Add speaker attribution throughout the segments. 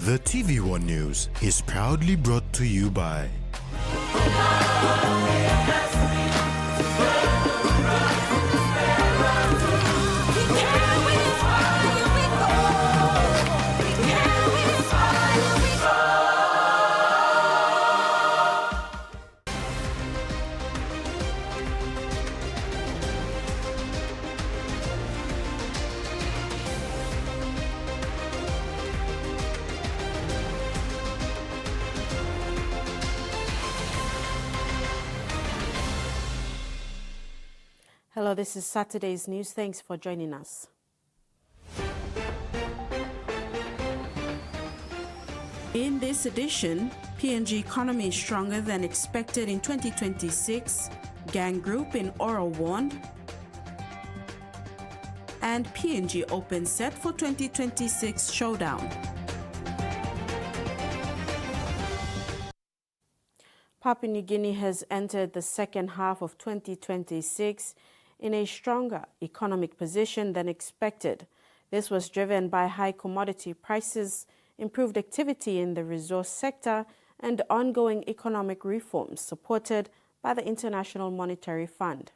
Speaker 1: The TVWAN News is proudly brought to you by
Speaker 2: Hello, this is Saturday's news. Thanks for joining us. In this edition, PNG economy is stronger than expected in 2026, gang group in oral warned, and PNG Open set for 2026 showdown. Papua New Guinea has entered the second half of 2026 in a stronger economic position than expected. This was driven by high commodity prices, improved activity in the resource sector, and ongoing economic reforms supported by the International Monetary Fund.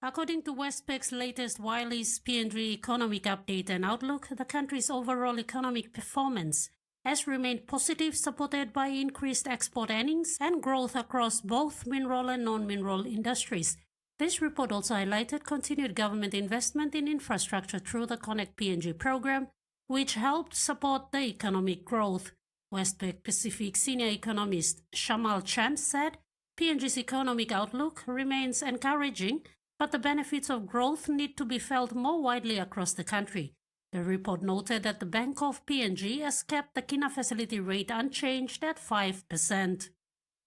Speaker 3: According to Westpac's latest Wiley's PNG Economic Update and Outlook, the country's overall economic performance has remained positive, supported by increased export earnings and growth across both mineral and non-mineral industries. This report also highlighted continued government investment in infrastructure through the Connect PNG program, which helped support the economic growth. Westpac Pacific senior economist Shamal Chand said PNG's economic outlook remains encouraging, but the benefits of growth need to be felt more widely across the country. The report noted that the Bank of PNG has kept the Kina facility rate unchanged at 5%.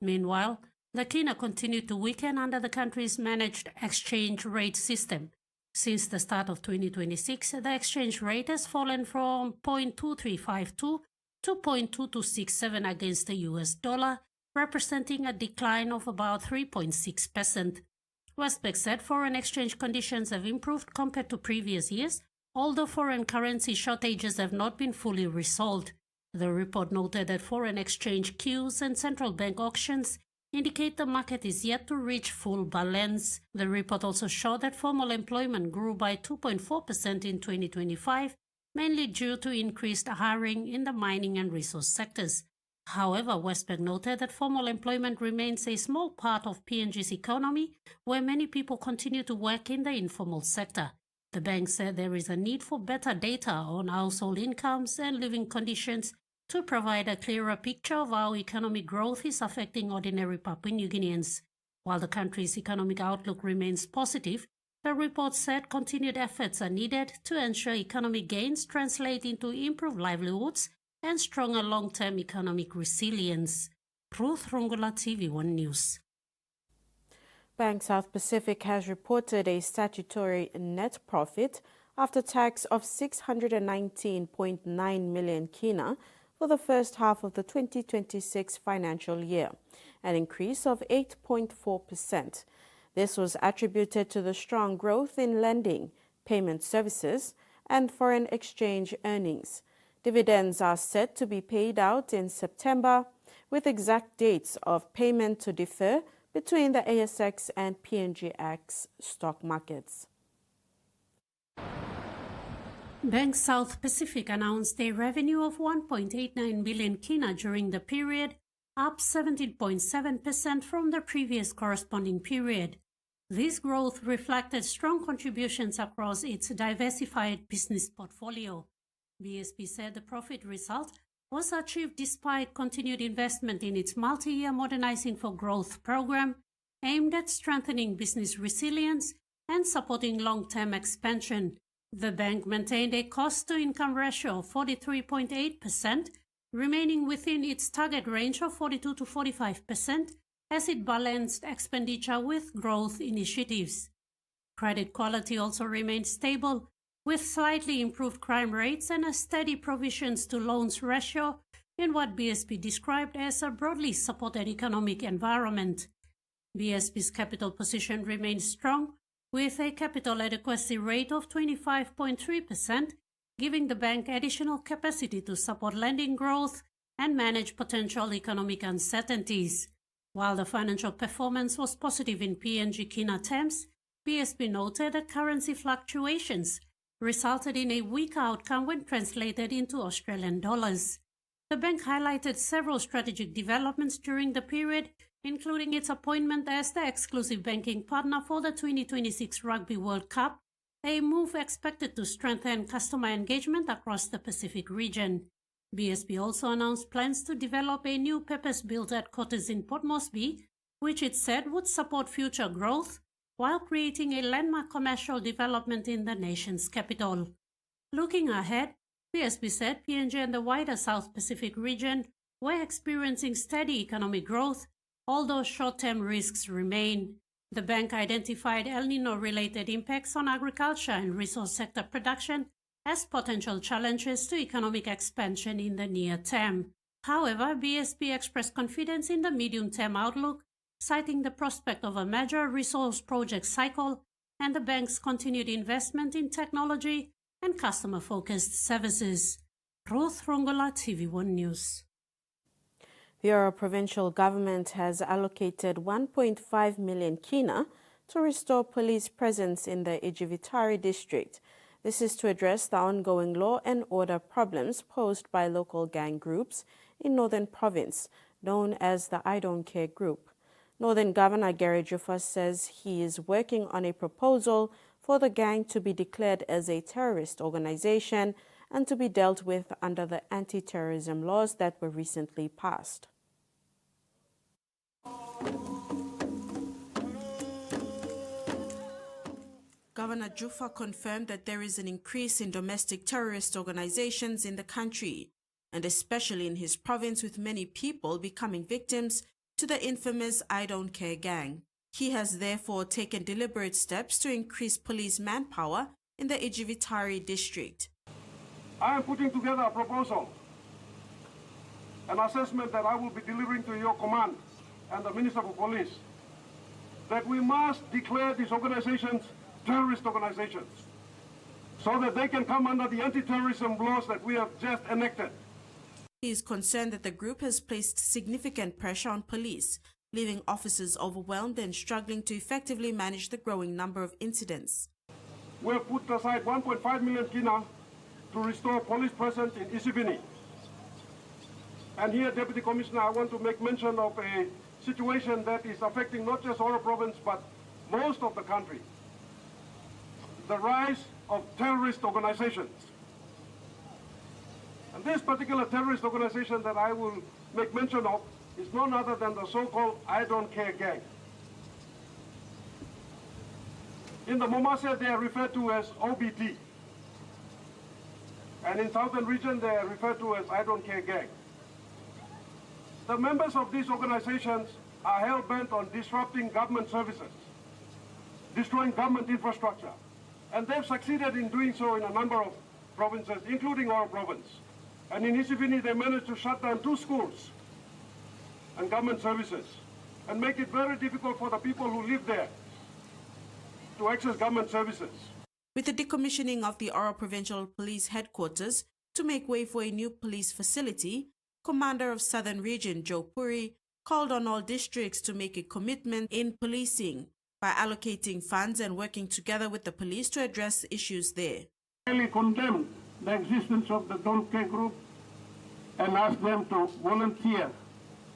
Speaker 3: Meanwhile, the Kina continued to weaken under the country's managed exchange rate system. Since the start of 2026, the exchange rate has fallen from 0.2352 to 0.2267 against the US dollar, representing a decline of about 3.6%. Westpac said foreign exchange conditions have improved compared to previous years, although foreign currency shortages have not been fully resolved. The report noted that foreign exchange queues and central bank auctions indicate the market is yet to reach full balance. The report also showed that formal employment grew by 2.4% in 2025, mainly due to increased hiring in the mining and resource sectors. However, Westpac noted that formal employment remains a small part of PNG's economy, where many people continue to work in the informal sector. The bank said there is a need for better data on household incomes and living conditions to provide a clearer picture of how economic growth is affecting ordinary Papua New Guineans. While the country's economic outlook remains positive, the report said continued efforts are needed to ensure economic gains translate into improved livelihoods and stronger long-term economic resilience. Ruth Rungula, TVWAN News.
Speaker 2: Bank South Pacific has reported a statutory net profit after tax of 619.9 million kina for the first half of the 2026 financial year, an increase of 8.4%. This was attributed to the strong growth in lending, payment services, and foreign exchange earnings. Dividends are set to be paid out in September, with exact dates of payment to differ between the ASX and PNGX stock markets.
Speaker 3: Bank South Pacific announced a revenue of 1.89 billion kina during the period, up 17.7% from the previous corresponding period. This growth reflected strong contributions across its diversified business portfolio. BSP said the profit result was achieved despite continued investment in its multi-year Modernizing for Growth program, aimed at strengthening business resilience and supporting long-term expansion. The bank maintained a cost-to-income ratio of 43.8%, remaining within its target range of 42 to 45%, as it balanced expenditure with growth initiatives. Credit quality also remained stable, with slightly improved crime rates and a steady provisions to loans ratio in what BSP described as a broadly supported economic environment. BSP's capital position remains strong, with a capital adequacy rate of 25.3% giving the bank additional capacity to support lending growth and manage potential economic uncertainties. While the financial performance was positive in PNG Kina terms, BSB noted that currency fluctuations resulted in a weaker outcome when translated into Australian dollars. The bank highlighted several strategic developments during the period, including its appointment as the exclusive banking partner for the 2026 Rugby World Cup, a move expected to strengthen customer engagement across the Pacific region. BSB also announced plans to develop a new purpose-built headquarters in Port Moresby, which it said would support future growth while creating a landmark commercial development in the nation's capital. Looking ahead, BSB said PNG and the wider South Pacific region were experiencing steady economic growth, although short-term risks remain. The bank identified El Nino-related impacts on agriculture and resource sector production as potential challenges to economic expansion in the near term. However, BSB expressed confidence in the medium-term outlook, citing the prospect of a major resource project cycle and the bank's continued investment in technology and customer-focused services. Ruth Rongola, TVWAN News.
Speaker 2: The Oro provincial government has allocated 1.5 million kina to restore police presence in the Ijivitari district. This is to address the ongoing law and order problems posed by local gang groups in Northern Province, known as the I Don't Care Group. Northern Governor Gary Juffa says he is working on a proposal for the gang to be declared as a terrorist organization and to be dealt with under the anti-terrorism laws that were recently passed. Governor Juffa confirmed that there is an increase in domestic terrorist organizations in the country, and especially in his province, with many people becoming victims to the infamous I Don't Care gang. He has therefore taken deliberate steps to increase police manpower in the Ijivitari district.
Speaker 4: I am putting together a proposal, an assessment that I will be delivering to your command and the Minister for Police, that we must declare these organizations terrorist organizations so that they can come under the anti-terrorism laws that we have just enacted.
Speaker 2: He is concerned that the group has placed significant pressure on police, leaving officers overwhelmed and struggling to effectively manage the growing number of incidents.
Speaker 4: We have put aside 1.5 million kina to restore police presence in Isibini. And here, Deputy Commissioner, I want to make mention of a situation that is affecting not just Oro Province, but most of the country. The rise of terrorist organizations. And this particular terrorist organization that I will make mention of is none other than the so-called I Don't Care gang. In the Momase, they are referred to as OBT. And in Southern region, they are referred to as I Don't Care gang. The members of these organizations are hell-bent on disrupting government services, destroying government infrastructure. And they've succeeded in doing so in a number of provinces, including our province. And in Isibini, they managed to shut down 2 schools and government services and make it very difficult for the people who live there to access government services.
Speaker 2: With the decommissioning of the Oro Provincial Police Headquarters to make way for a new police facility, Commander of Southern Region Joe Puri called on all districts to make a commitment in policing by allocating funds and working together with the police to address issues there.
Speaker 4: I really condemn the existence of the Don't Care Group and ask them to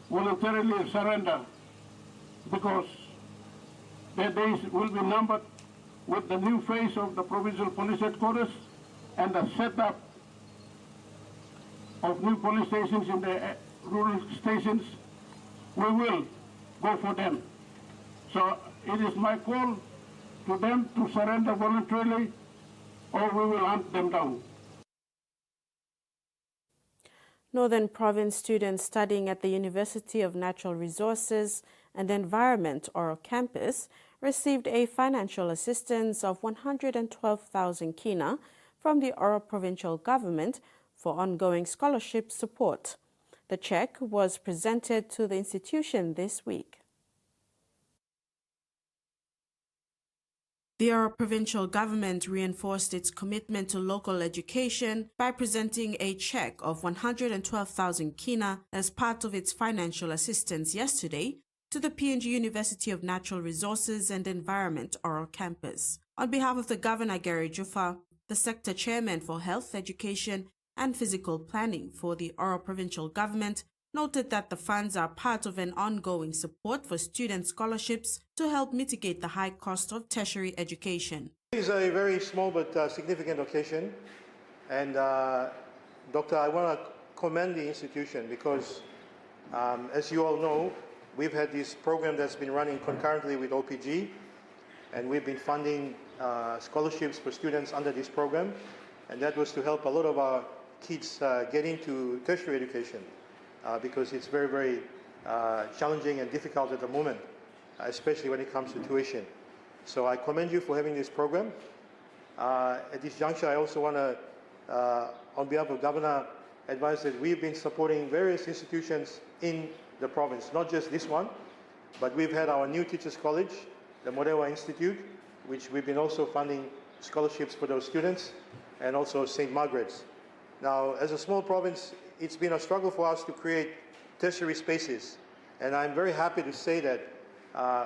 Speaker 4: voluntarily surrender, because their days will be numbered with the new face of the Provincial Police Headquarters and the setup of new police stations in the rural stations. We will go for them. So it is my call to them to surrender voluntarily, or we will hunt them down.
Speaker 2: Northern Province students studying at the University of Natural Resources and Environment, Oro campus, received a financial assistance of 112,000 kina from the Oro provincial government for ongoing scholarship support. The check was presented to the institution this week. The Oro provincial government reinforced its commitment to local education by presenting a check of 112,000 kina as part of its financial assistance yesterday to the PNG University of Natural Resources and Environment Oro campus. On behalf of the Governor Gary Jufa, the Sector Chairman for Health, Education and Physical Planning for the Oro provincial government noted that the funds are part of an ongoing support for student scholarships to help mitigate the high cost of tertiary education.
Speaker 5: It is a very small but significant occasion, and Doctor, I want to commend the institution because, as you all know, we've had this program that's been running concurrently with OPG, and we've been funding scholarships for students under this program, and that was to help a lot of our kids get into tertiary education because it's very, very challenging and difficult at the moment, especially when it comes to tuition. So I commend you for having this program. At this juncture, I also want to, on behalf of Governor, advise that we've been supporting various institutions in the province, not just this one, but we've had our new Teachers College, the Morewa Institute, which we've been also funding scholarships for those students, and also St. Margaret's. Now, as a small province, it's been a struggle for us to create tertiary spaces, and I'm very happy to say that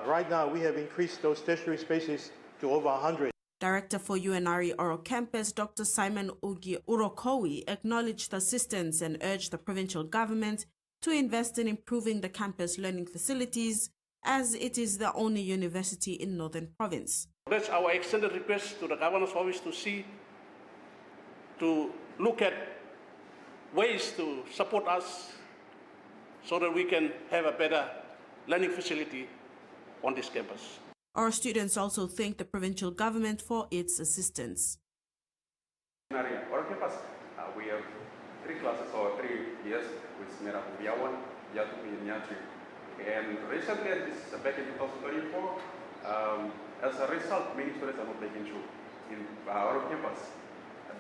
Speaker 5: right now we have increased those tertiary spaces to over 100.
Speaker 2: Director for UNRE Oro Campus, Dr. Simon Ugi Urokowi, acknowledged the assistance and urged the provincial government to invest in improving the campus learning facilities, as it is the only university in Northern Province.
Speaker 6: That's our extended request to the Governor's Office to look at ways to support us so that we can have a better learning facility on this campus.
Speaker 2: Our students also thank the provincial government for its assistance.
Speaker 7: On our campus, we have 3 classes or 3 years with TVWAN, Yatu, and Yatri. And recently, back in 2024, as a result, many students are not making through in our campus.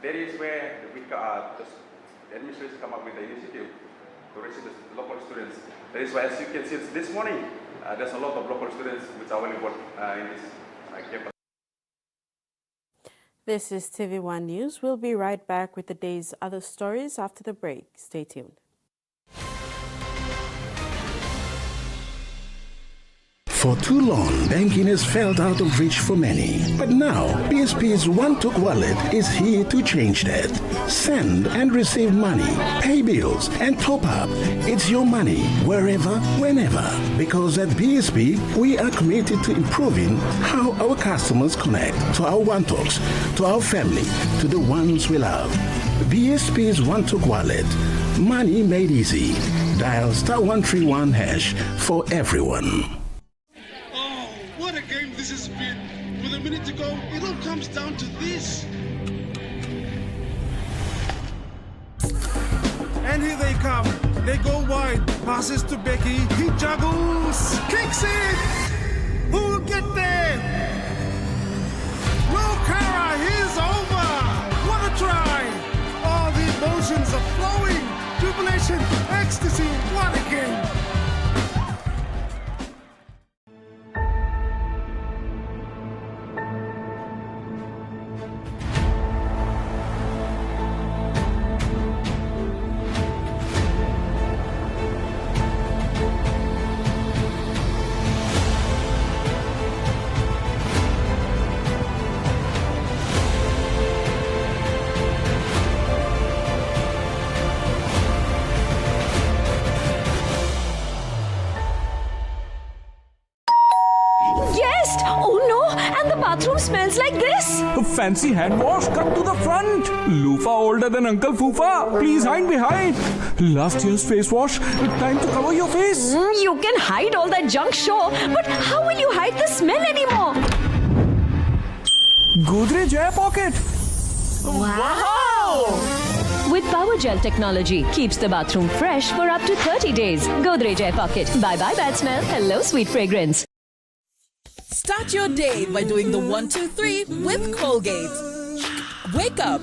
Speaker 7: That is where the administration come up with the initiative to receive the local students. That is why, as you can see, this morning, there's a lot of local students which are available in this campus.
Speaker 2: This is TVWAN News. We'll be right back with the day's other stories after the break. Stay tuned.
Speaker 8: For too long, banking has felt out of reach for many. But now, BSP's One-Took Wallet is here to change that. Send and receive money, pay bills, and top up. It's your money, wherever, whenever. Because at BSP, we are committed to improving how our customers connect to our One-Talks, to our family, to the ones we love. BSP's One-Took Wallet. Money made easy. Dial *131# for everyone.
Speaker 9: What a game this has been. With a minute to go, it all comes down to this.
Speaker 4: And here they come. They go wide. Passes to Becky. He juggles. Kicks it. Who will get there? No, Kara. He's over. What a try. All the emotions are flowing. Jubilation. Ecstasy. What a game.
Speaker 10: bathroom smells like this?
Speaker 11: A fancy hand wash, come to the front. Loofah older than Uncle Foofa. Please hide behind. Last year's face wash. Time to cover your face.
Speaker 10: You can hide all that junk, sure. But how will you hide the smell anymore?
Speaker 11: Godrej Air Pocket.
Speaker 10: Wow! With Power Gel technology, keeps the bathroom fresh for up to 30 days. Godrej Air Pocket. Bye-bye bad smell. Hello sweet fragrance.
Speaker 12: Start your day by doing the 1, 2, 3 with Colgate. Wake up.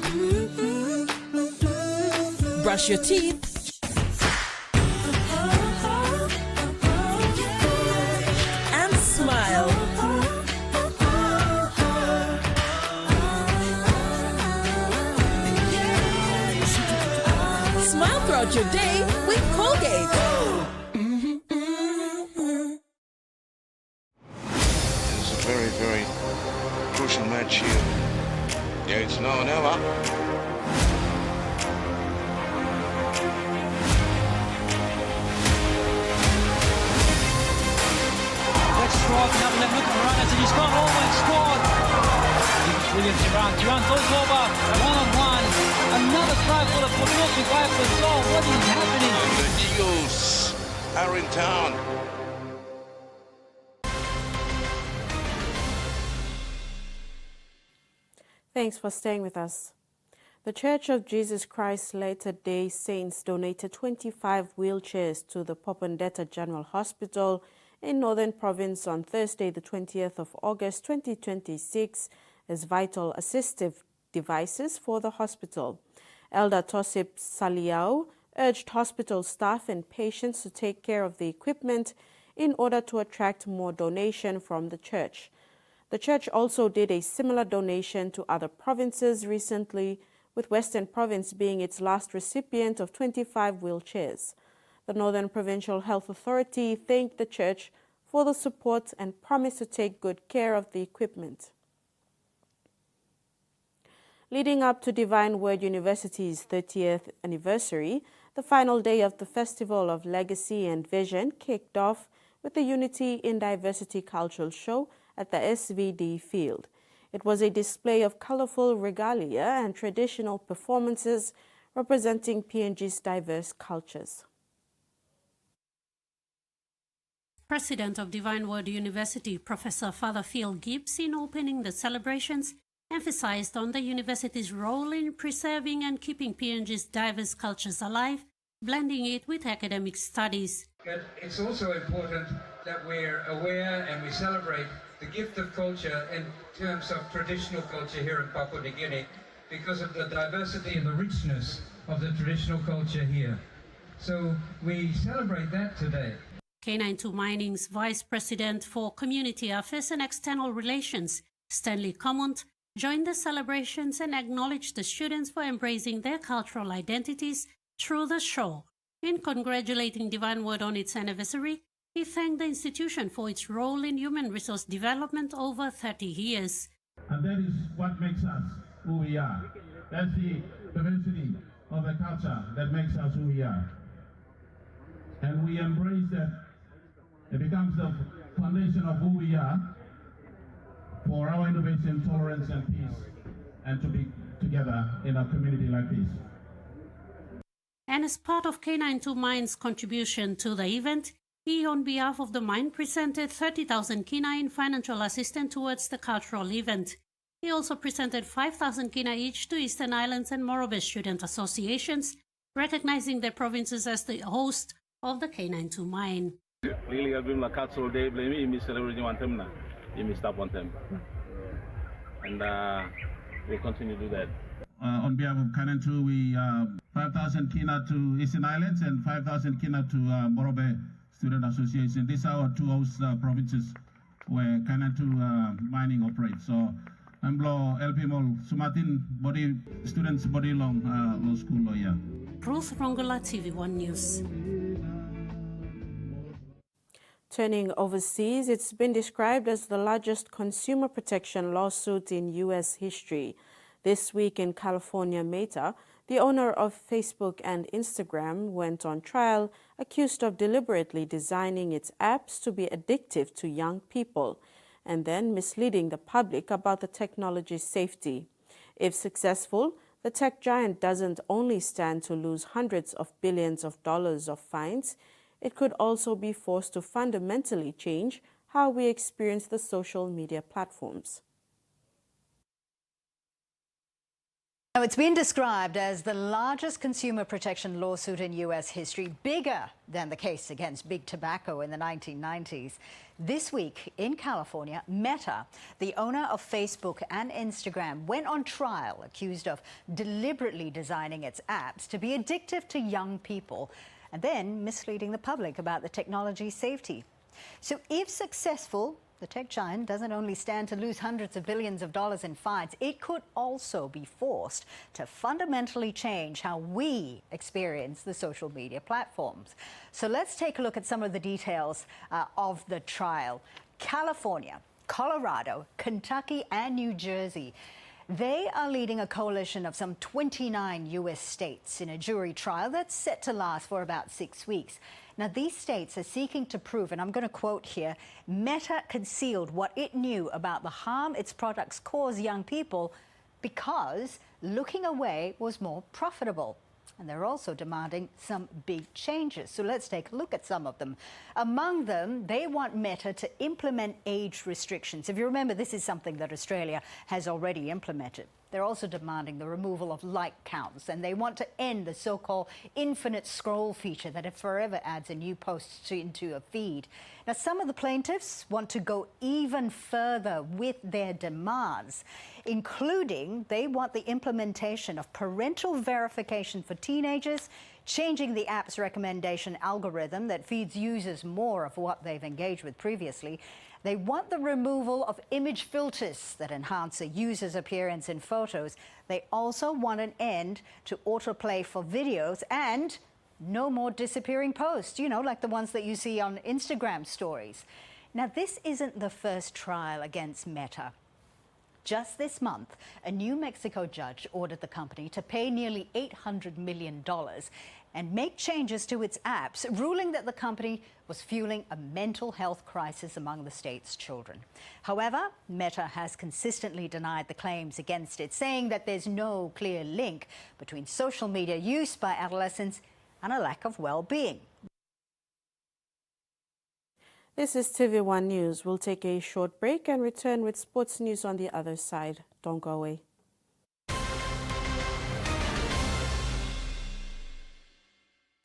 Speaker 12: Brush your teeth. And smile. throughout your day with Colgate.
Speaker 13: It's a very, very crucial match here. Yeah, it's now or never.
Speaker 14: Let's strike, another left look at the runners, and he's gone all and scored. Williams Durant goes over, one-on-one. Another try for the Milwaukee Vipers. Oh, what is happening?
Speaker 13: The Eagles are in town.
Speaker 2: Thanks for staying with us. The Church of Jesus Christ Latter-day Saints donated 25 wheelchairs to the Popondetta General Hospital in Northern Province on Thursday, the 20th of August 2026, as vital assistive devices for the hospital. Elder Tosip Saliao urged hospital staff and patients to take care of the equipment in order to attract more donation from the church. The church also did a similar donation to other provinces recently, with Western Province being its last recipient of 25 wheelchairs. The Northern Provincial Health Authority thanked the church for the support and promised to take good care of the equipment. Leading up to Divine Word University's 30th anniversary, the final day of the Festival of Legacy and Vision kicked off with the Unity in Diversity Cultural Show at the SVD Field. It was a display of colorful regalia and traditional performances representing PNG's diverse cultures.
Speaker 3: President of Divine Word University, Professor Father Phil Gibbs, in opening the celebrations, emphasized on the university's role in preserving and keeping PNG's diverse cultures alive, blending it with academic studies.
Speaker 15: It's also important that we're aware and we celebrate the gift of culture in terms of traditional culture here in Papua New Guinea because of the diversity and the richness of the traditional culture here. So we celebrate that today.
Speaker 3: K92 Mining's Vice President for Community Affairs and External Relations, Stanley Commont, joined the celebrations and acknowledged the students for embracing their cultural identities through the show. In congratulating Divine Word on its anniversary, he thanked the institution for its role in human resource development over 30 years.
Speaker 16: And that is what makes us who we are. That's the diversity of the culture that makes us who we are. And we embrace that. It becomes the foundation of who we are for our innovation, tolerance, and peace, and to be together in a community like this.
Speaker 3: And as part of K92 Mine's contribution to the event, he, on behalf of the mine, presented 30,000 kina in financial assistance towards the cultural event. He also presented 5,000 kina each to Eastern Islands and Morobe student associations, recognizing their provinces as the host of the K92 Mine.
Speaker 17: Really, I've been like cultural day, blame me, celebrating one time now. You missed up one time. And we'll continue to do that.
Speaker 16: On behalf of K92, we 5,000 kina to Eastern Islands and 5,000 kina to Morobe Student Association. These are our two host provinces where K92 mining operates. So, I'm LP Mall, Sumatin body students body long law school lawyer.
Speaker 3: Ruth Rongola, TVWAN News.
Speaker 2: Turning overseas, it's been described as the largest consumer protection lawsuit in U.S. history. This week in California, Meta, the owner of Facebook and Instagram, went on trial accused of deliberately designing its apps to be addictive to young people and then misleading the public about the technology's safety. If successful, the tech giant doesn't only stand to lose hundreds of billions of dollars of fines, it could also be forced to fundamentally change how we experience the social media platforms.
Speaker 18: Now, it's been described as the largest consumer protection lawsuit in U.S. history, bigger than the case against Big Tobacco in the 1990s. This week in California, Meta, the owner of Facebook and Instagram, went on trial accused of deliberately designing its apps to be addictive to young people and then misleading the public about the technology's safety. So if successful, The tech giant doesn't only stand to lose hundreds of billions of dollars in fines, it could also be forced to fundamentally change how we experience the social media platforms. So let's take a look at some of the details of the trial. California, Colorado, Kentucky, and New Jersey. They are leading a coalition of some 29 U.S. states in a jury trial that's set to last for about 6 weeks. Now, these states are seeking to prove, and I'm going to quote here, Meta concealed what it knew about the harm its products cause young people because looking away was more profitable. And they're also demanding some big changes. So let's take a look at some of them. Among them, they want Meta to implement age restrictions. If you remember, this is something that Australia has already implemented. They're also demanding the removal of like counts, and they want to end the so-called infinite scroll feature that forever adds a new post into a feed. Now, some of the plaintiffs want to go even further with their demands, including they want the implementation of parental verification for teenagers, changing the app's recommendation algorithm that feeds users more of what they've engaged with previously. They want the removal of image filters that enhance a user's appearance in photos. They also want an end to autoplay for videos and no more disappearing posts, you know, like the ones that you see on Instagram stories. Now, this isn't the first trial against Meta. Just this month, a New Mexico judge ordered the company to pay nearly $800 million and make changes to its apps, ruling that the company was fueling a mental health crisis among the state's children. However, Meta has consistently denied the claims against it, saying that there's no clear link between social media use by adolescents and a lack of well-being.
Speaker 2: This is TVWAN News. We'll take a short break and return with sports news on the other side. Don't go away.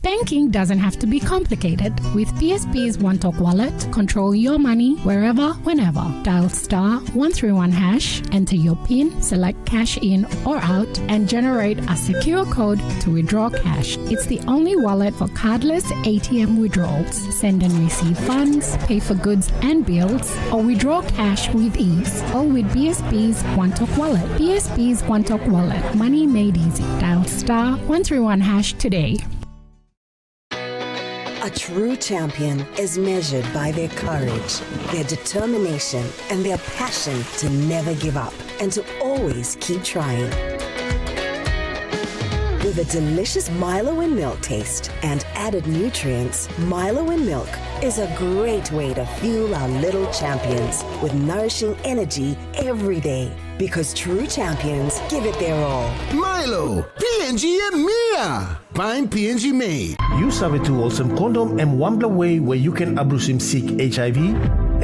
Speaker 19: Banking doesn't have to be complicated. With PSP's One Talk Wallet, control your money wherever, whenever. Dial *131#, enter your PIN, select cash in or out, and generate a secure code to withdraw cash. It's the only wallet for cardless ATM withdrawals. Send and receive funds, pay for goods and bills, or withdraw cash with ease. All with PSP's One Talk Wallet. PSP's One Talk Wallet. Money made easy. Dial *131# today.
Speaker 20: A true champion is measured by their courage, their determination, and their passion to never give up and to always keep trying. With a delicious Milo in milk taste and added nutrients, Milo in milk is a great way to fuel our little champions with nourishing energy every day. Because true champions give it their all.
Speaker 21: Milo, PNG and Mia. Find PNG made.
Speaker 22: You sabi to awesome condom and one way where you can abrusim seek HIV,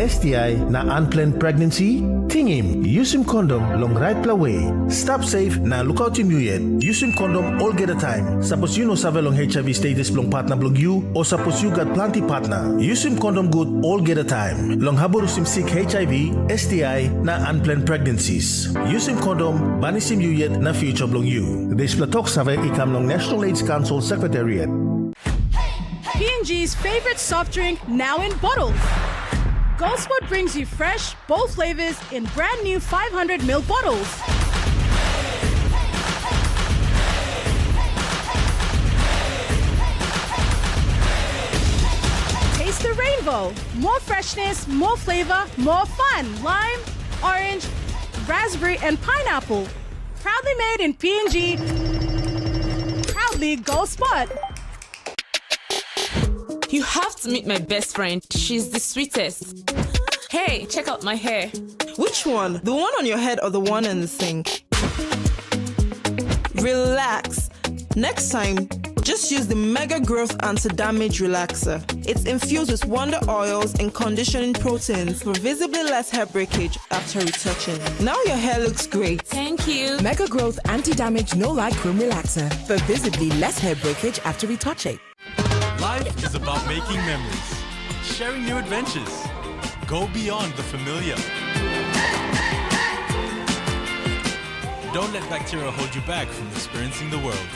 Speaker 22: STI na unplanned pregnancy. Tingim, use him condom long right way. Stop safe na look out him you yet. Use him condom all get a time. Suppose you no save long HIV status long partner blong you or suppose you got plenty partner. Use him condom good all get a time. Long haborusim seek HIV, STI na unplanned pregnancies. Use him condom banisim you yet na future blong you. This platok save ikam long National AIDS Council Secretariat.
Speaker 23: PNG's favorite soft drink now in bottles. GoldSport brings you fresh, bold flavors in brand new 500ml bottles. Taste the rainbow. More freshness, more flavor, more fun. Lime, orange, raspberry, and pineapple. Proudly made in PNG. Proudly GoldSport.
Speaker 24: You have to meet my best friend. She's the sweetest. Hey, check out my hair.
Speaker 25: Which one? The one on your head or the one in the sink? Relax. Next time, just use the Mega Growth Anti-Damage Relaxer. It's infused with wonder oils and conditioning proteins for visibly less hair breakage after retouching. Now your hair looks great.
Speaker 24: Thank you.
Speaker 26: Mega Growth Anti-Damage No-Light Cream Relaxer for visibly less hair breakage after retouching.
Speaker 1: Life is about making memories, sharing new adventures. Go beyond the familiar. Don't let bacteria hold you back from experiencing the world.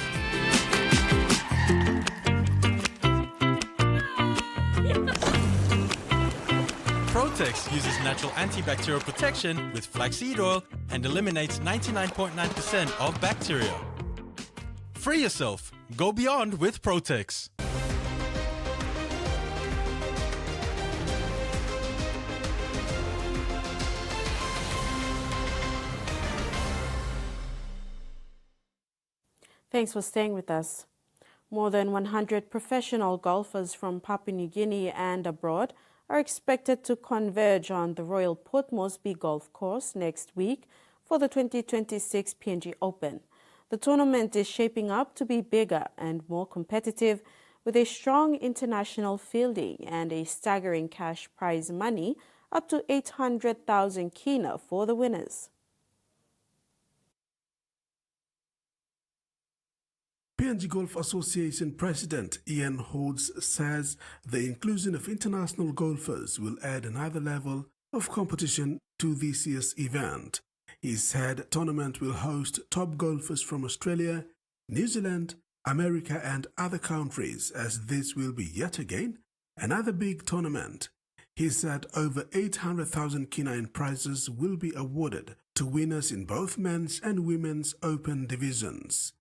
Speaker 1: Protex Protex uses natural antibacterial protection with flaxseed oil and eliminates 99.9% of bacteria. Free yourself. Go beyond with Protex.
Speaker 2: Thanks for staying with us. More than 100 professional golfers from Papua New Guinea and abroad are expected to converge on the Royal Port Moresby Golf Course next week for the 2026 PNG Open. The tournament is shaping up to be bigger and more competitive, with a strong international fielding and a staggering cash prize money up to 800,000 kina for the winners.
Speaker 21: PNG Golf Association President Ian Hodes says the inclusion of international golfers will add another level of competition to this year's event. He said the tournament will host top golfers from Australia, New Zealand, America and other countries, as this will be yet again another big tournament. He said over 800,000 kina in prizes will be awarded to winners in both men's and women's open divisions.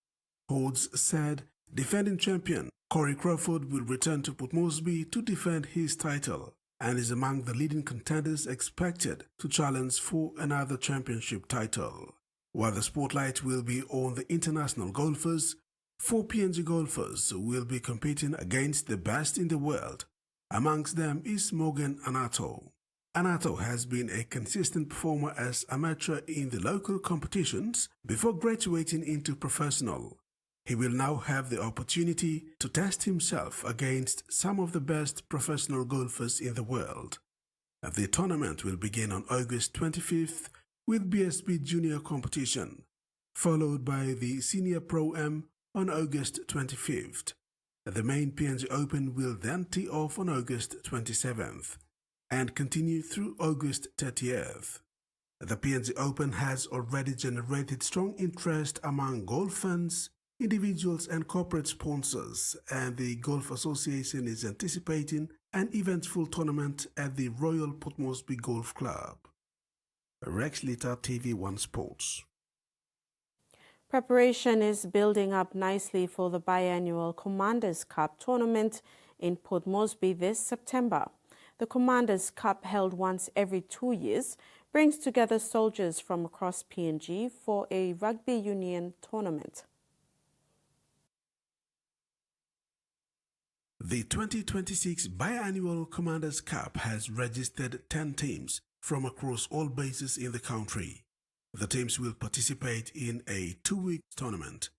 Speaker 21: Hodes said defending champion Corey Crawford will return to Port Moresby to defend his title and is among the leading contenders expected to challenge for another championship title. While the spotlight will be on the international golfers, 4 PNG golfers will be competing against the best in the world. Amongst them is Morgan Anato. Anato has been a consistent performer as amateur in the local competitions before graduating into professional. He will now have the opportunity to test himself against some of the best professional golfers in the world. The tournament will begin on August 25th with BSB Junior competition, followed by the Senior Pro-Am on August 25th. The main PNG Open will then tee off on August 27th and continue through August 30th. The PNG Open has already generated strong interest among golf fans, individuals and corporate sponsors, and the Golf Association is anticipating an eventful tournament at the Royal Port Moresby Golf Club. Rex Litter, TVWAN Sports.
Speaker 2: Preparation is building up nicely for the biannual Commanders Cup tournament in Port Moresby this September. The Commanders Cup, held once every 2 years, brings together soldiers from across PNG for a rugby union tournament.
Speaker 21: The 2026 biannual Commanders Cup has registered 10 teams from across all bases in the country. The teams will participate in a 2-week tournament.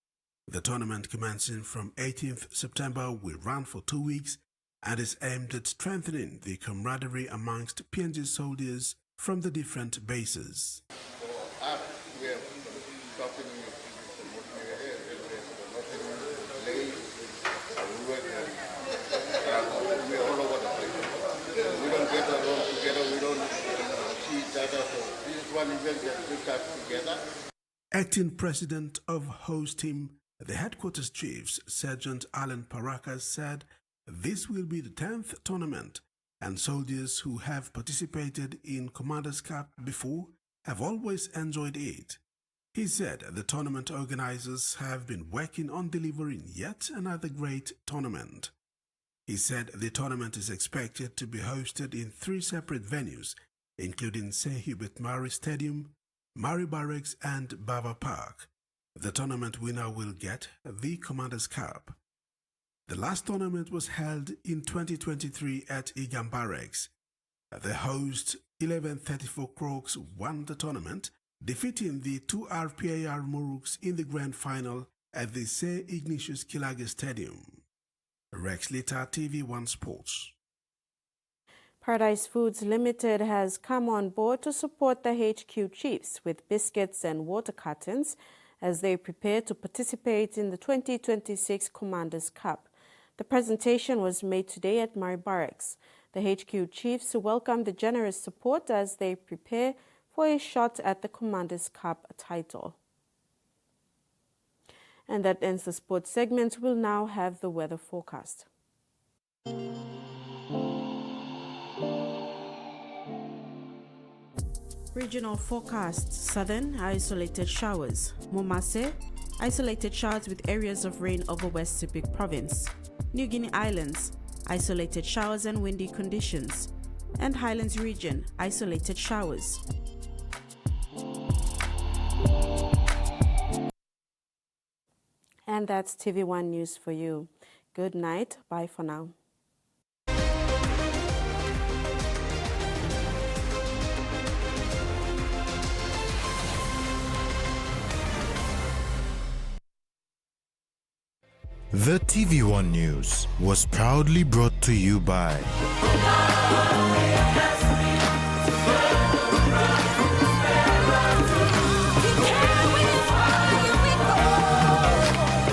Speaker 21: The tournament, commencing from 18th September, will run for 2 weeks and is aimed at strengthening the camaraderie amongst PNG soldiers from the different bases.
Speaker 4: We don't get along together, we don't see each other, so this is one event that brings us together.
Speaker 21: Acting President of host team, the Headquarters Chiefs, Sergeant Alan Parakas, said this will be the 10th tournament and soldiers who have participated in Commanders Cup before have always enjoyed it. He said the tournament organizers have been working on delivering yet another great tournament. He said the tournament is expected to be hosted in 3 separate venues, including Sir Hubert Murray Stadium, Murray Barracks and Bava Park. The tournament winner will get the Commanders Cup. The last tournament was held in 2023 at Igam Barracks. The host 1134 Crocs won the tournament, defeating the 2RPAR Muruks in the grand final at the Sir Ignatius Kilage Stadium. Rex Litter, TV1 Sports.
Speaker 2: Paradise Foods Limited has come on board to support the HQ Chiefs with biscuits and water cartons as they prepare to participate in the 2026 Commanders Cup. The presentation was made today at Murray Barracks. The HQ Chiefs welcome the generous support as they prepare for a shot at the Commanders Cup title. And that ends the sports segment. We'll now have the weather forecast. Regional forecast: Southern, isolated showers. Momase, isolated showers with areas of rain over West Sepik Province. New Guinea Islands, isolated showers and windy conditions. And Highlands region, isolated showers. And that's TV1 News for you. Good night. Bye for now.
Speaker 5: The TV1 News was proudly brought to you by